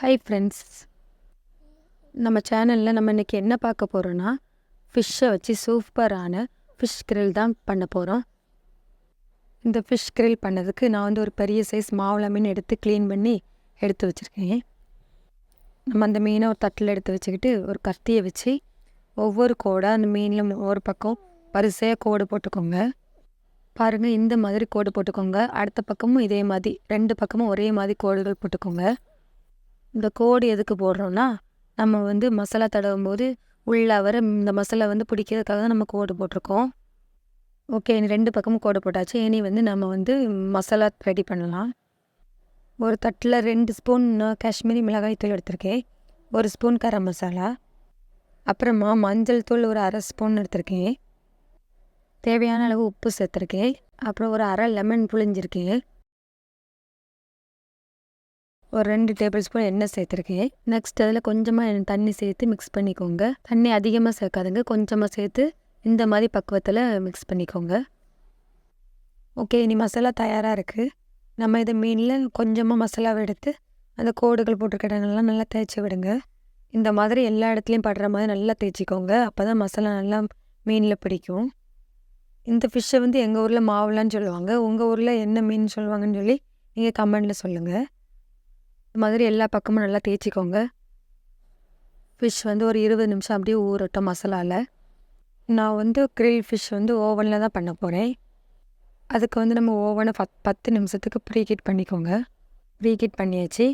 Hi friends, நம்ம சேனலில் நம்ம இன்றைக்கி என்ன பார்க்க போகிறோன்னா ஃபிஷ்ஷை வச்சு சூப்பரான ஃபிஷ் கிரில் தான் பண்ண போகிறோம். இந்த ஃபிஷ் கிரில் பண்ணதுக்கு நான் வந்து ஒரு பெரிய சைஸ் மாவுள மீன் எடுத்து க்ளீன் பண்ணி எடுத்து வச்சுருக்கேன். நம்ம அந்த மீனை ஒரு தட்டில் எடுத்து வச்சுக்கிட்டு ஒரு கத்தியை வச்சு ஒவ்வொரு கோடாக அந்த மீனில் ஒரு பக்கம் வரிசையாக கோடு போட்டுக்கோங்க. பாருங்கள், இந்த மாதிரி கோடு போட்டுக்கோங்க. அடுத்த பக்கமும் இதே மாதிரி 2 பக்கமும் ஒரே மாதிரி கோடுகள் போட்டுக்கோங்க. இந்த கோடு எதுக்கு போடுறோன்னா, நம்ம வந்து மசாலா தடவும் போது உள்ளே வர இந்த மசாலா வந்து பிடிக்கிறதுக்காக தான் நம்ம கோடு போட்டிருக்கோம். ஓகே, 2 பக்கமும் கோடு போட்டாச்சு. இனி வந்து நம்ம வந்து மசாலா ரெடி பண்ணலாம். ஒரு தட்டில் 2 ஸ்பூன் காஷ்மீரி மிளகாய் தூள் எடுத்திருக்கேன், 1 ஸ்பூன் கரம் மசாலா, அப்புறமா மஞ்சள் தூள் ஒரு 1/2 ஸ்பூன் எடுத்திருக்கேன், தேவையான அளவு உப்பு சேர்த்துருக்கேன், அப்புறம் ஒரு 1/2 லெமன் புழிஞ்சிருக்கேன், ஒரு 2 டேபிள் ஸ்பூன் எண்ணெய் சேர்த்துருக்கேன். நெக்ஸ்ட் அதில் கொஞ்சமாக தண்ணி சேர்த்து மிக்ஸ் பண்ணிக்கோங்க. தண்ணி அதிகமாக சேர்க்காதுங்க, கொஞ்சமாக சேர்த்து இந்த மாதிரி பக்குவத்தில் மிக்ஸ் பண்ணிக்கோங்க. ஓகே, இனி மசாலா தயாராக இருக்குது. நம்ம இதை மீனில் கொஞ்சமாக மசாலாவை எடுத்து அந்த கோடுகள் போட்டிருக்க இடங்கள்லாம் நல்லா தேய்ச்சி விடுங்க. இந்த மாதிரி எல்லா இடத்துலையும் படுற மாதிரி நல்லா தேய்ச்சிக்கோங்க. அப்போ தான் மசாலா நல்லா மீனில் பிடிக்கும். இந்த ஃபிஷ்ஷை வந்து எங்கள் ஊரில் மாவுலான்னு சொல்லுவாங்க. உங்கள் ஊரில் என்ன மீன் சொல்லுவாங்கன்னு சொல்லி நீங்கள் கமெண்டில் சொல்லுங்கள். இந்த மாதிரி எல்லா பக்கமும் நல்லா தேய்ச்சிக்கோங்க. ஃபிஷ் வந்து ஒரு 20 நிமிஷம் அப்படியே ஊறட்டும் மசாலாவில். நான் வந்து கிரில் ஃபிஷ் வந்து ஓவனில் தான் பண்ண போகிறேன். அதுக்கு வந்து நம்ம ஓவனை 10 நிமிஷத்துக்கு ப்ரீஹீட் பண்ணிக்கோங்க. ப்ரீஹீட் பண்ணியாச்சு.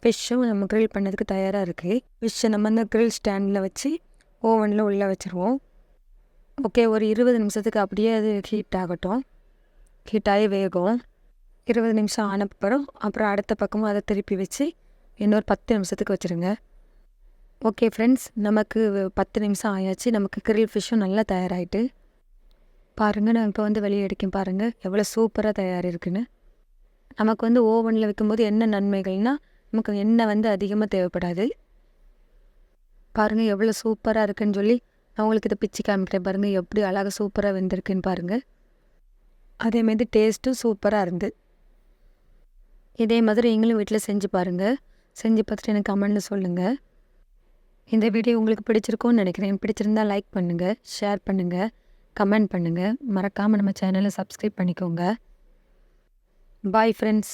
ஃபிஷ்ஷும் நம்ம கிரில் பண்ணதுக்கு தயாராக இருக்குது. ஃபிஷ்ஷை நம்ம அந்த கிரில் ஸ்டாண்டில் வச்சு ஓவனில் உள்ளே வச்சுருவோம். ஓகே, ஒரு 20 நிமிஷத்துக்கு அப்படியே அது ஹீட் ஆகட்டும். ஹீட்டாகி வேகும். 20 நிமிஷம் அப்புறம் அடுத்த பக்கமும் அதை திருப்பி வச்சு இன்னொரு 10 நிமிஷத்துக்கு வச்சுருங்க. ஓகே ஃப்ரெண்ட்ஸ், நமக்கு 10 நிமிஷம் ஆயாச்சு. நமக்கு கிரில் ஃபிஷ்ஷும் நல்லா தயாராகிட்டு. பாருங்கள், நான் இப்போ வந்து வெளியே எடுக்கேன். பாருங்கள் எவ்வளோ சூப்பராக தயார் இருக்குன்னு. நமக்கு வந்து ஓவனில் வைக்கும்போது என்ன நன்மைகள்னால், நமக்கு எண்ணெய் வந்து அதிகமாக தேவைப்படாது. பாருங்கள் எவ்வளோ சூப்பராக இருக்குன்னு சொல்லி நான் உங்களுக்கு இதை பிச்சு காமிக்கிறேன். பாருங்கள் எப்படி அழகாக சூப்பராக வெந்திருக்குன்னு பாருங்கள். அதேமாதிரி டேஸ்ட்டும் சூப்பராக இருந்து. இதே மாதிரி நீங்களும் வீட்டில் செஞ்சு பாருங்கள். செஞ்சு பார்த்துட்டு எனக்கு கமெண்ட்டில் சொல்லுங்கள். இந்த வீடியோ உங்களுக்கு பிடிச்சிருக்கும்னு நினைக்கிறேன். பிடிச்சிருந்தால் லைக் பண்ணுங்கள், ஷேர் பண்ணுங்கள், கமெண்ட் பண்ணுங்கள். மறக்காமல் நம்ம சேனலை சப்ஸ்கிரைப் பண்ணிக்கோங்க. Bye friends.